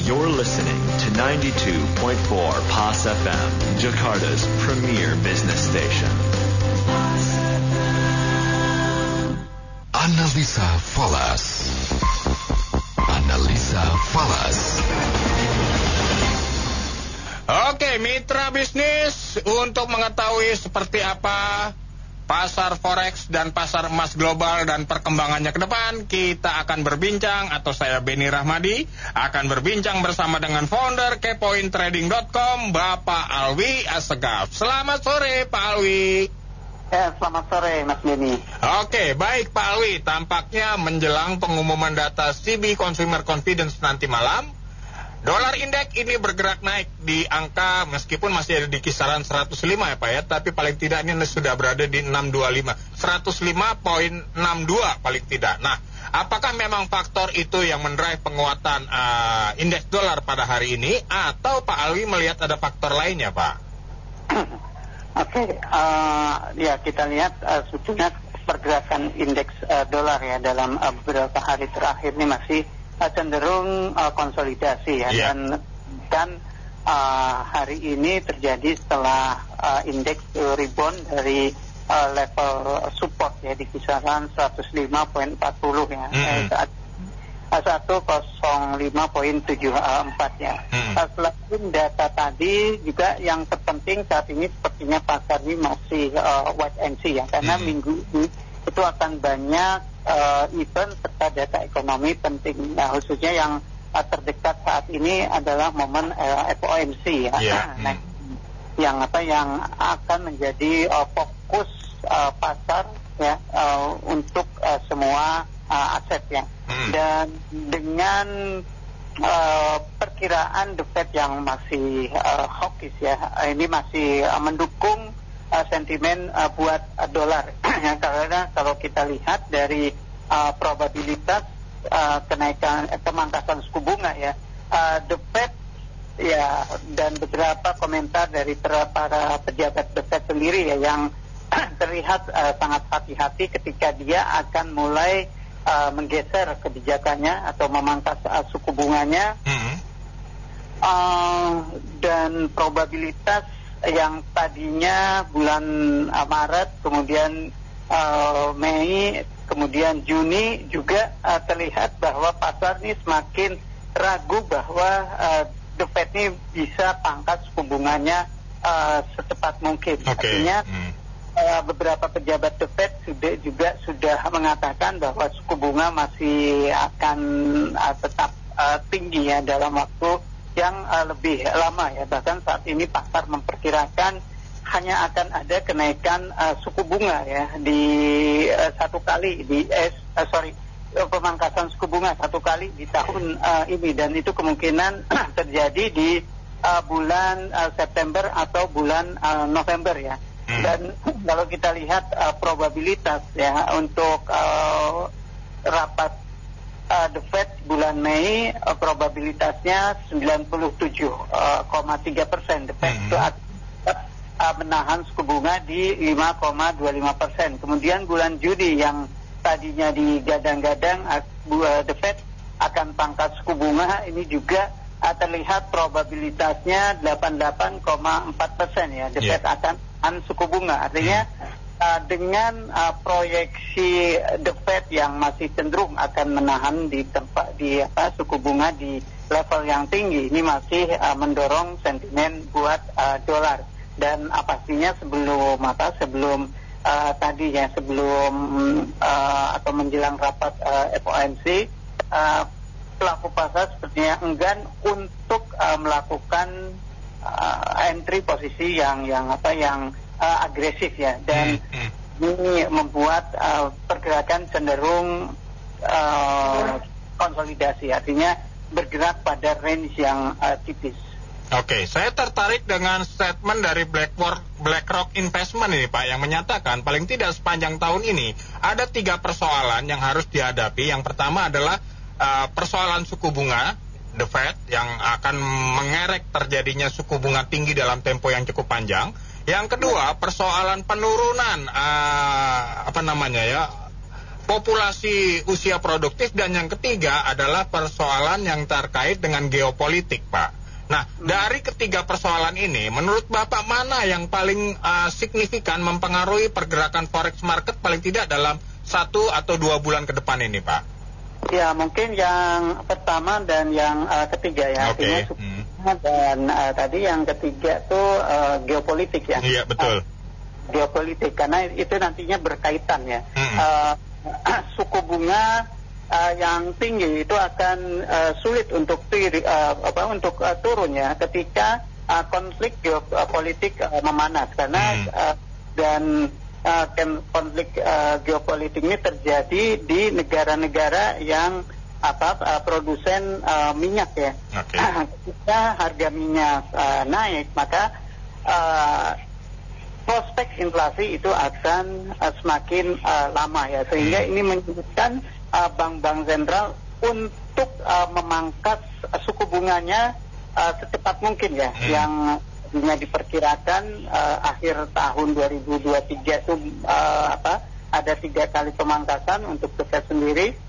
You're listening to 92.4 PAS FM, Jakarta's premier business station. Analisa Falas. Analisa Falas. Oke, mitra bisnis, untuk mengetahui seperti apa pasar forex dan pasar emas global dan perkembangannya ke depan, kita akan berbincang, atau saya Beni Rahmadi akan berbincang bersama dengan founder kepointrading.com, Bapak Alwi Assegaf. Selamat sore Pak Alwi. Ya, selamat sore Mas Beni. Oke, baik Pak Alwi, tampaknya menjelang pengumuman data CB Consumer Confidence nanti malam, dolar indeks ini bergerak naik di angka, meskipun masih ada di kisaran 105 ya Pak ya, tapi paling tidak ini sudah berada di 625, 105.62 paling tidak. Nah, apakah memang faktor itu yang mendrive penguatan indeks dolar pada hari ini, atau Pak Alwi melihat ada faktor lainnya Pak? Oke, ya kita lihat sebetulnya pergerakan indeks dolar ya dalam beberapa hari terakhir ini masih cenderung konsolidasi ya, dan hari ini terjadi setelah indeks rebound dari level support ya di kisaran 105.40 ya, 105.74 ya. Selain data tadi juga yang terpenting saat ini sepertinya pasar ini masih wait and see ya, karena minggu ini itu akan banyak event serta data ekonomi penting. Nah, khususnya yang terdekat saat ini adalah momen FOMC ya. Nah, yang akan menjadi fokus pasar ya untuk semua aset ya. Dan dengan perkiraan The Fed yang masih hawkish ya, ini masih mendukung sentimen buat dolar ya, karena kalau kita lihat dari probabilitas kenaikan pemangkasan suku bunga ya, The Fed ya, dan beberapa komentar dari para pejabat The Fed sendiri ya, yang terlihat sangat hati-hati ketika dia akan mulai menggeser kebijakannya atau memangkas suku bunganya. Dan probabilitas yang tadinya bulan Maret, kemudian Mei, kemudian Juni juga terlihat bahwa pasar ini semakin ragu bahwa The Fed ini bisa pangkas suku bunganya secepat mungkin. Artinya beberapa pejabat The Fed sudah mengatakan bahwa suku bunga masih akan tetap tinggi ya dalam waktu yang lebih lama ya. Bahkan saat ini pasar memperkirakan hanya akan ada kenaikan suku bunga ya di satu kali pemangkasan suku bunga satu kali di tahun ini, dan itu kemungkinan terjadi di bulan September atau bulan November ya. Dan kalau kita lihat probabilitas ya untuk rapat The Fed bulan Mei, probabilitasnya 97,3%. The Fed itu menahan suku bunga di 5,25%. Kemudian bulan Juni yang tadinya digadang-gadang The Fed akan pangkas suku bunga, ini juga terlihat probabilitasnya 88,4% ya. The Fed akan menahan suku bunga. Artinya dengan proyeksi The Fed yang masih cenderung akan menahan di suku bunga di level yang tinggi, ini masih mendorong sentimen buat dolar. Dan pastinya sebelum atau menjelang rapat FOMC, pelaku pasar sepertinya enggan untuk melakukan entry posisi yang agresif ya, dan ini membuat pergerakan cenderung konsolidasi, artinya bergerak pada range yang tipis. Oke, saya tertarik dengan statement dari BlackRock Investment ini Pak, yang menyatakan paling tidak sepanjang tahun ini ada 3 persoalan yang harus dihadapi. Yang pertama adalah persoalan suku bunga The Fed yang akan mengerek terjadinya suku bunga tinggi dalam tempo yang cukup panjang. Yang kedua, persoalan penurunan populasi usia produktif, dan yang ketiga adalah persoalan yang terkait dengan geopolitik, Pak. Nah, dari ketiga persoalan ini, menurut Bapak mana yang paling signifikan mempengaruhi pergerakan forex market paling tidak dalam 1 atau 2 bulan ke depan ini, Pak? Ya, mungkin yang pertama dan yang ketiga ya. Oke. Dan tadi yang ketiga tuh geopolitik ya. Iya, betul. Geopolitik, karena itu nantinya berkaitan ya. Suku bunga yang tinggi itu akan sulit untuk turun ya ketika konflik geopolitik memanas, karena dan konflik geopolitik ini terjadi di negara-negara yang produsen minyak ya. Ketika harga minyak naik, maka prospek inflasi itu akan semakin lama ya, sehingga ini menyebabkan bank-bank sentral untuk memangkas suku bunganya secepat mungkin ya, yang diperkirakan akhir tahun 2023 itu ada 3 kali pemangkasan untuk The Fed sendiri,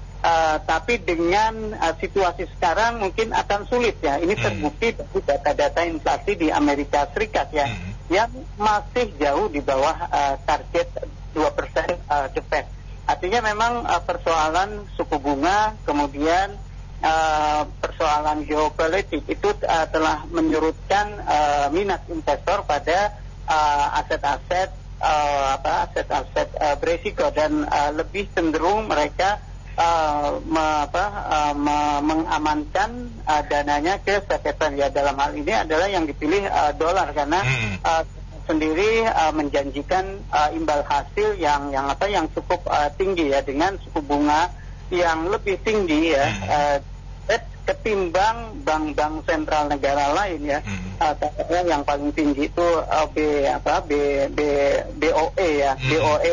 tapi dengan situasi sekarang mungkin akan sulit ya. Ini terbukti dari data-data inflasi di Amerika Serikat ya, yang masih jauh di bawah target 2% The Fed. Artinya memang persoalan suku bunga, kemudian persoalan geopolitik itu telah menyurutkan minat investor pada aset-aset berisiko, dan lebih cenderung mereka mengamankan dananya ke safe haven ya. Dalam hal ini adalah yang dipilih dolar, karena sendiri menjanjikan imbal hasil yang cukup tinggi ya, dengan suku bunga yang lebih tinggi ya ketimbang bank-bank sentral negara lain ya. Yang paling tinggi itu BOE ya, BOE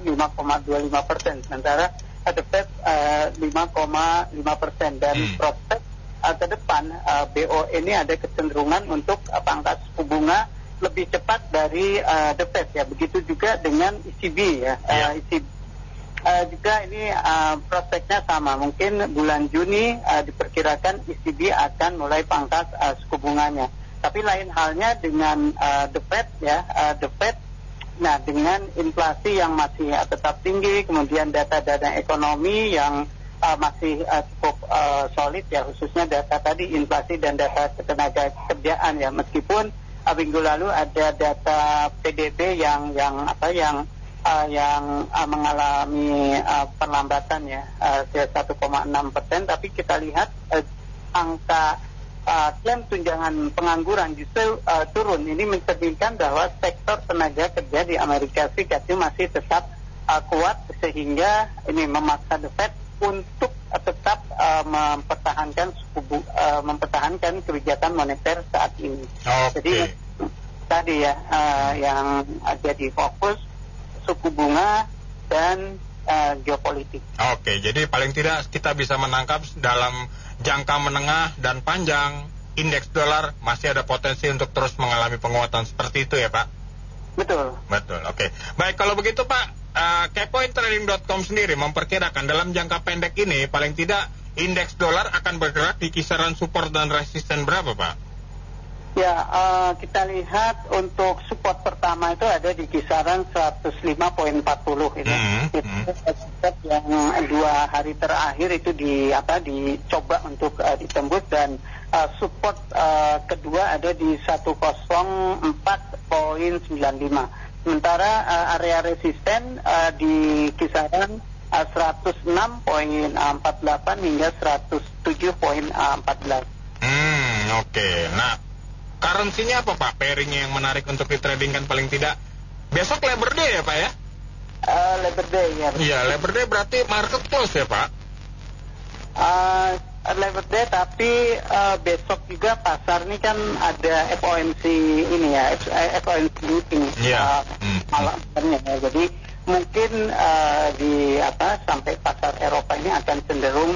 5,25%, sementara The Fed 5,5%, dan prospek ke depan BOE ini ada kecenderungan untuk pangkas suku bunga lebih cepat dari The Fed ya. Begitu juga dengan ECB ya. ECB juga ini prospeknya sama. Mungkin bulan Juni diperkirakan ECB akan mulai pangkas suku bunganya. Tapi lain halnya dengan The Fed ya. The Fed, nah dengan inflasi yang masih tetap tinggi, kemudian data-data ekonomi yang masih cukup solid ya, khususnya data tadi inflasi dan data tenaga kerjaan ya. Meskipun minggu lalu ada data PDB yang mengalami perlambatan ya, 1,6%, tapi kita lihat angka klaim tunjangan pengangguran justru turun. Ini mencerminkan bahwa sektor tenaga kerja di Amerika Serikat itu masih tetap kuat, sehingga ini memaksa The Fed untuk tetap mempertahankan kebijakan moneter saat ini. Jadi tadi ya yang jadi fokus suku bunga dan geopolitik. Oke, jadi paling tidak kita bisa menangkap dalam jangka menengah dan panjang indeks dolar masih ada potensi untuk terus mengalami penguatan seperti itu ya, Pak? Betul. Oke. Baik, kalau begitu Pak, keypointtrading.com sendiri memperkirakan dalam jangka pendek ini paling tidak indeks dolar akan bergerak di kisaran support dan resisten berapa, Pak? Ya, kita lihat untuk support pertama itu ada di kisaran 105.40 ini. Yang 2 hari terakhir itu dicoba untuk ditembus, dan support kedua ada di 104.95. Sementara area resisten di kisaran 106.48 hingga 107.14. Oke. Nah, currency-nya apa Pak? Pairing-nya yang menarik untuk ditradingkan paling tidak. Besok Labor Day ya Pak ya? Labor Day ya. Iya, Labor Day berarti market close ya Pak? Labor Day, tapi besok juga pasar ini kan ada FOMC ini ya, FOMC meeting malamnya ya. Jadi mungkin sampai pasar Eropa ini akan cenderung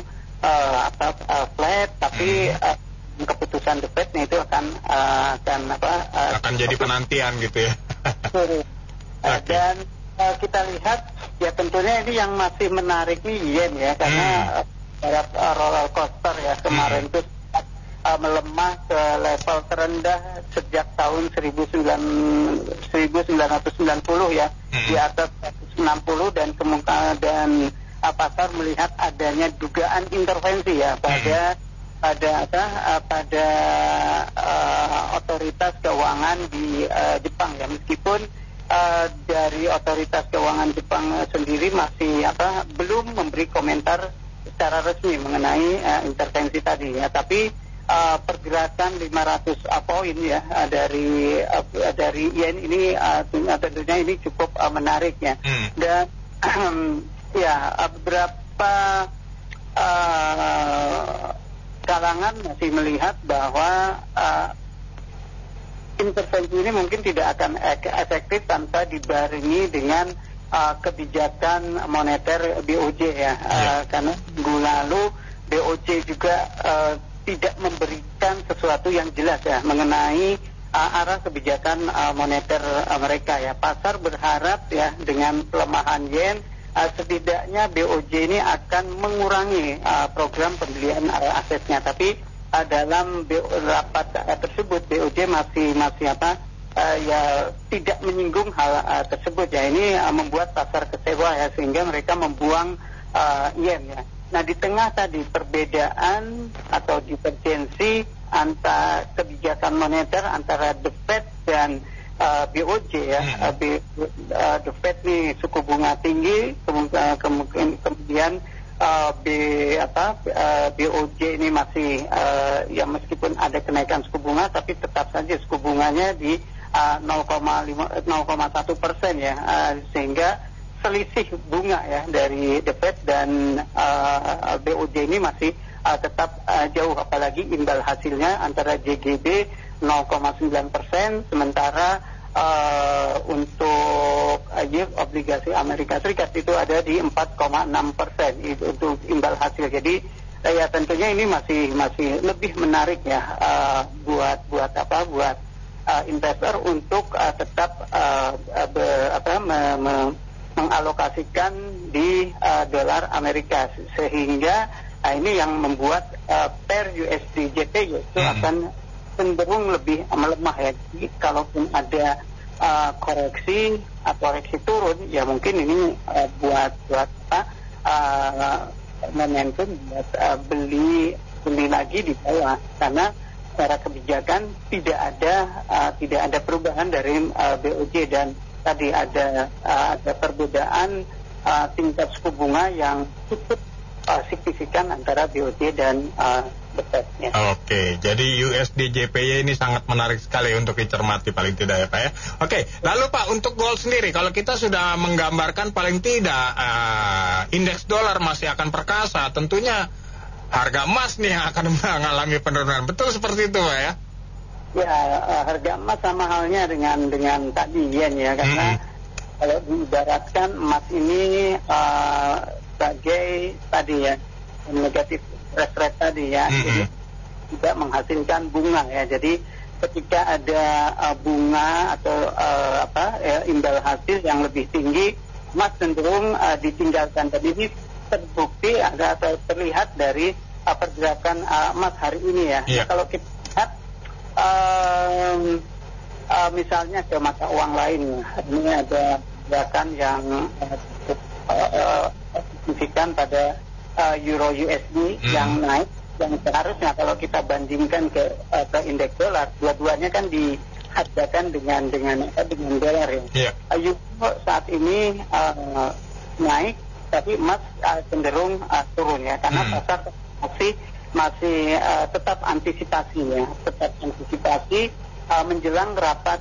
flat, tapi keputusan The Fed itu akan jadi penantian gitu ya. Dan kita lihat Ya tentunya ini yang masih menarik nih yen ya, karena roller coaster ya kemarin itu melemah ke level terendah sejak tahun 1990 ya, di atas 160 dan kemungkinan pasar melihat adanya dugaan intervensi ya pada otoritas keuangan di Jepang ya, meskipun dari otoritas keuangan Jepang sendiri masih belum memberi komentar secara resmi mengenai intervensi tadi ya, tapi pergerakan 500 poin ya dari yen ini tentunya ini cukup menarik ya. Dan ya beberapa kalangan masih melihat bahwa intervensi ini mungkin tidak akan efektif tanpa dibarengi dengan kebijakan moneter BOJ ya, karena minggu lalu BOJ juga tidak memberikan sesuatu yang jelas ya mengenai arah kebijakan moneter mereka ya. Pasar berharap ya dengan pelemahan yen setidaknya BOJ ini akan mengurangi program pembelian asetnya, tapi dalam rapat tersebut BOJ masih ya tidak menyinggung hal tersebut ya. Ini membuat pasar kecewa ya, sehingga mereka membuang yen ya. Nah, di tengah tadi perbedaan atau divergensi antara kebijakan moneter antara The Fed dan BOJ ya, The Fed nih suku bunga tinggi, kemudian BOJ ini masih ya meskipun ada kenaikan suku bunga, tapi tetap saja suku bunganya di 0,1% ya, sehingga selisih bunga ya dari The Fed dan BOJ ini masih tetap jauh, apalagi imbal hasilnya antara JGB 0,9%, sementara untuk yield obligasi Amerika Serikat itu ada di 4,6% itu untuk imbal hasil. Jadi ya tentunya ini masih lebih menarik ya buat investor untuk tetap mengalokasikan di dolar Amerika, sehingga ini yang membuat pair USD JPY itu akan cenderung lebih melemah ya. Jadi kalaupun ada koreksi turun ya, mungkin ini buat momentum buat beli lagi di bawah, karena secara kebijakan tidak ada perubahan dari BOJ, dan tadi ada perbedaan tingkat suku bunga yang cukup signifikan antara BOJ dan The Fed ya. Oke, jadi USD JPY ini sangat menarik sekali untuk dicermati paling tidak ya Pak ya. Oke, lalu Pak, untuk gold sendiri, kalau kita sudah menggambarkan paling tidak indeks dolar masih akan perkasa, tentunya harga emas nih yang akan mengalami penurunan. Betul seperti itu Pak ya? Ya, harga emas sama halnya dengan tadi yen ya, karena kalau diibaratkan emas ini sebagai tadi ya negatif interest rate tadi ya, jadi tidak menghasilkan bunga ya. Jadi ketika ada bunga atau imbal hasil yang lebih tinggi, emas cenderung ditinggalkan. Dan ini terbukti atau terlihat dari pergerakan emas hari ini ya. Yeah. Kalau kita lihat misalnya ke mata uang lain, ini ada pergerakan yang signifikan pada euro USD yang naik, yang seharusnya kalau kita bandingkan ke indeks dolar, dua-duanya kan dihadapkan dengan dolar ya. Euro saat ini naik, tapi emas cenderung turun ya, karena pasar masih tetap antisipasi menjelang rapat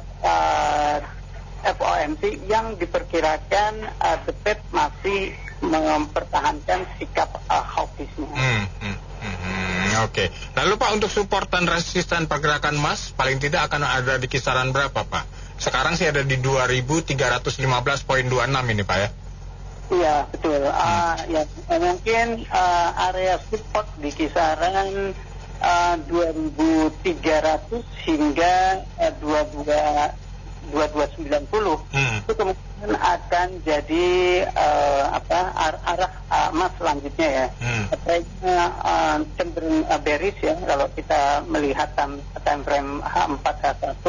FOMC yang diperkirakan The Fed masih mempertahankan sikap hawkisnya. Oke. Lalu Pak, untuk support dan resisten pergerakan emas paling tidak akan ada di kisaran berapa Pak? Sekarang sih ada di 2.315.26 ini Pak ya? Iya betul. Ya mungkin area support di kisaran 2.300 hingga 2290 itu akan jadi arah emas selanjutnya ya. Trendnya cenderung bearish ya kalau kita melihat time frame H4 H1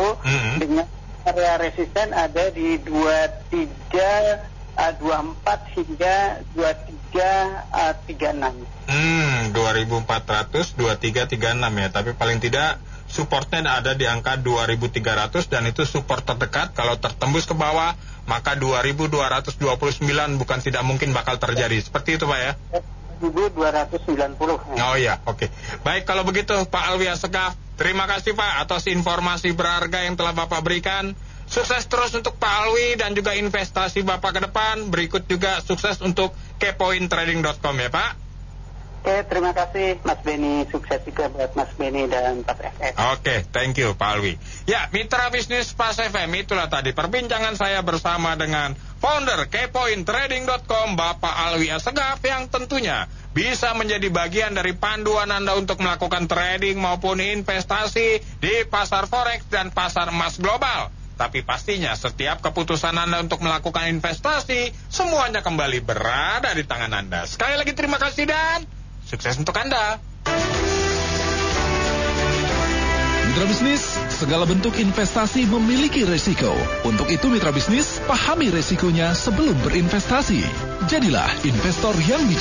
dengan area resisten ada di 2324 hingga 2336. 2400 2336 ya, tapi paling tidak supportnya ada di angka 2300 dan itu support terdekat. Kalau tertembus ke bawah maka 2229 bukan tidak mungkin bakal terjadi. Seperti itu Pak ya? 1290. Oh ya, oke. Baik, kalau begitu Pak Alwi Assegaf, terima kasih Pak atas informasi berharga yang telah Bapak berikan. Sukses terus untuk Pak Alwi dan juga investasi Bapak ke depan. Berikut juga sukses untuk kepointrading.com ya Pak. Oke, terima kasih Mas Beni. Sukses juga buat Mas Beni dan Pas FM. Oke, thank you Pak Alwi. Ya, mitra bisnis Pas FM, itulah tadi perbincangan saya bersama dengan founder kepointrading.com Bapak Alwi Assegaf yang tentunya bisa menjadi bagian dari panduan Anda untuk melakukan trading maupun investasi di pasar forex dan pasar emas global. Tapi pastinya setiap keputusan Anda untuk melakukan investasi semuanya kembali berada di tangan Anda. Sekali lagi terima kasih dan sukses untuk Anda. Mitra bisnis, segala bentuk investasi memiliki resiko. Untuk itu mitra bisnis, pahami resikonya sebelum berinvestasi. Jadilah investor yang bijak.